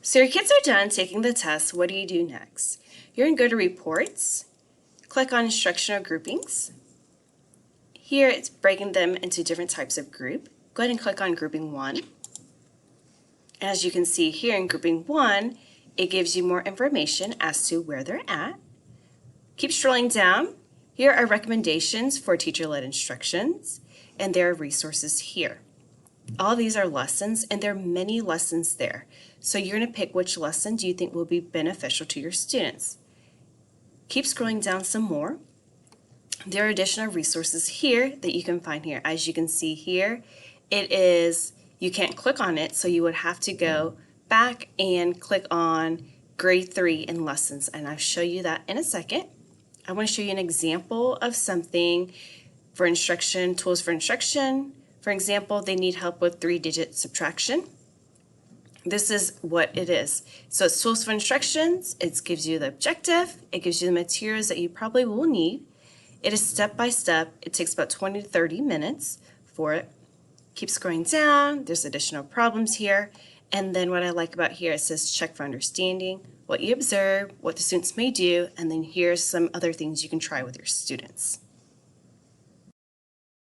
So your kids are done taking the test. What do you do next? You're going to go to Reports, click on Instructional Groupings. Here it's breaking them into different types of group. Go ahead and click on Grouping 1. As you can see here in Grouping 1, it gives you more information as to where they're at. Keep scrolling down. Here are recommendations for teacher-led instructions, and there are resources here. All these are lessons, and there are many lessons there. So you're going to pick which lesson do you think will be beneficial to your students. Keep scrolling down some more. There are additional resources here that you can find here. As you can see here, you can't click on it, so you would have to go back and click on grade 3 in lessons, and I'll show you that in a second. I want to show you an example of something for instruction, tools for instruction. For example, they need help with 3-digit subtraction. This is what it is. So it's tools for instructions. It gives you the objective. It gives you the materials that you probably will need. It is step by step. It takes about 20 to 30 minutes for it. Keep scrolling down. There's additional problems here. And then what I like about here, it says check for understanding, what you observe, what the students may do, and then here's some other things you can try with your students.